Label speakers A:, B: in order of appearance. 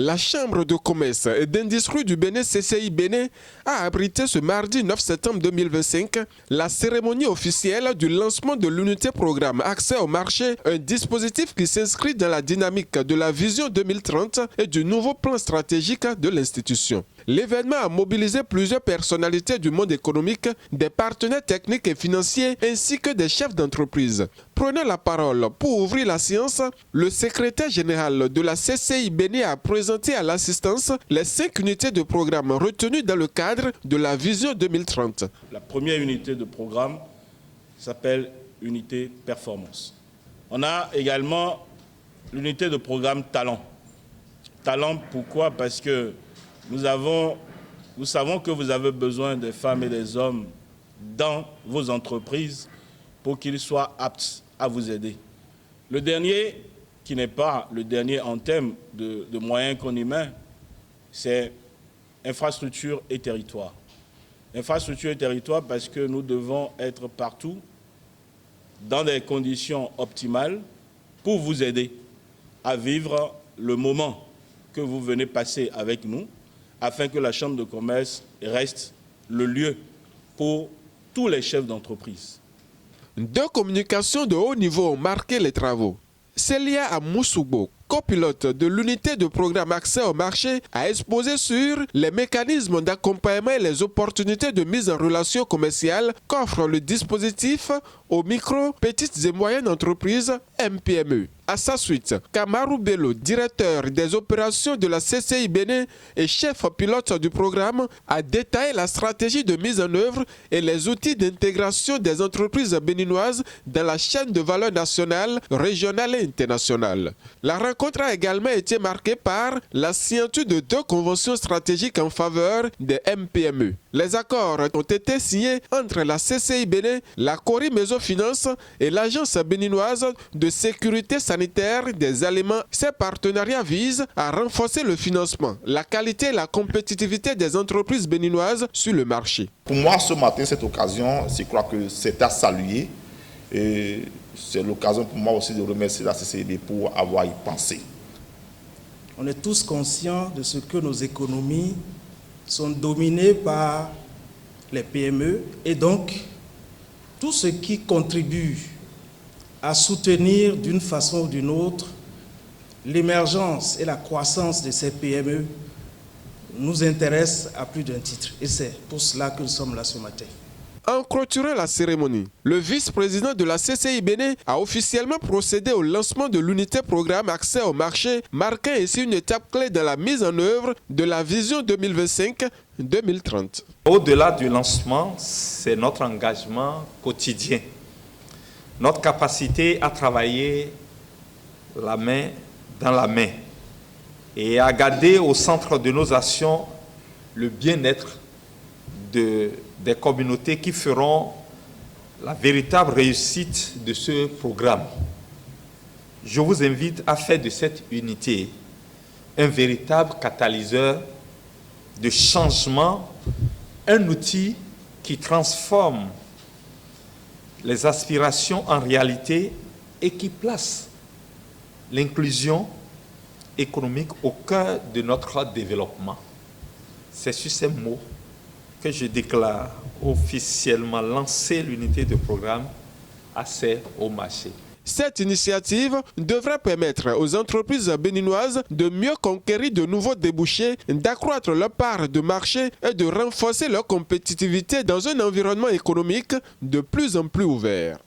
A: La Chambre de commerce et d'industrie du Bénin, CCI Bénin, a abrité ce mardi 9 septembre 2025 la cérémonie officielle du lancement de l'unité programme Accès au marché, un dispositif qui s'inscrit dans la dynamique de la vision 2030 et du nouveau plan stratégique de l'institution. L'événement a mobilisé plusieurs personnalités du monde économique, des partenaires techniques et financiers ainsi que des chefs d'entreprise. Prenant la parole pour ouvrir la séance, le secrétaire général de la CCI Bénin a présenté à l'assistance les 5 unités de programme retenues dans le cadre de la vision 2030.
B: La première unité de programme s'appelle unité performance. On a également l'unité de programme talent. Talent, pourquoi? Parce que nous savons que vous avez besoin des femmes et des hommes dans vos entreprises pour qu'ils soient aptes à vous aider. Le dernier, qui n'est pas le dernier en termes de moyens qu'on y met, c'est infrastructure et territoire. Infrastructure et territoire parce que nous devons être partout dans des conditions optimales pour vous aider à vivre le moment que vous venez passer avec nous, afin que la Chambre de commerce reste le lieu pour tous les chefs d'entreprise.
A: 2 communications de haut niveau ont marqué les travaux. Célia Amoussoubo, copilote de l'unité de programme Accès au marché, a exposé sur les mécanismes d'accompagnement et les opportunités de mise en relation commerciale qu'offre le dispositif aux micro, petites et moyennes entreprises MPME. À sa suite, Kamarou Bello, directeur des opérations de la CCI Bénin et chef pilote du programme, a détaillé la stratégie de mise en œuvre et les outils d'intégration des entreprises béninoises dans la chaîne de valeur nationale, régionale et internationale. La rencontre a également été marquée par la signature de 2 conventions stratégiques en faveur des MPME. Les accords ont été signés entre la CCI Bénin, la Cori Mésofinance et l'Agence béninoise de sécurité sanitaire des aliments. Ces partenariats visent à renforcer le financement, la qualité et la compétitivité des entreprises béninoises sur le marché.
C: Pour moi, ce matin, cette occasion, je crois que c'est à saluer. Et c'est l'occasion pour moi aussi de remercier la CCIB pour avoir y pensé.
D: On est tous conscients de ce que nos économies sont dominées par les PME et donc tout ce qui contribue à soutenir d'une façon ou d'une autre l'émergence et la croissance de ces PME nous intéresse à plus d'un titre. Et c'est pour cela que nous sommes là ce matin.
A: En clôturant la cérémonie, le vice-président de la CCI Bénin a officiellement procédé au lancement de l'unité programme Accès au marché, marquant ainsi une étape clé dans la mise en œuvre de la vision 2025-2030.
E: Au-delà du lancement, c'est notre engagement quotidien, notre capacité à travailler la main dans la main et à garder au centre de nos actions le bien-être des communautés qui feront la véritable réussite de ce programme. Je vous invite à faire de cette unité un véritable catalyseur de changement, un outil qui transforme les aspirations en réalité et qui place l'inclusion économique au cœur de notre développement. C'est sur ces mots que je déclare officiellement lancer l'unité de programme Accès au marché.
A: Cette initiative devra permettre aux entreprises béninoises de mieux conquérir de nouveaux débouchés, d'accroître leur part de marché et de renforcer leur compétitivité dans un environnement économique de plus en plus ouvert.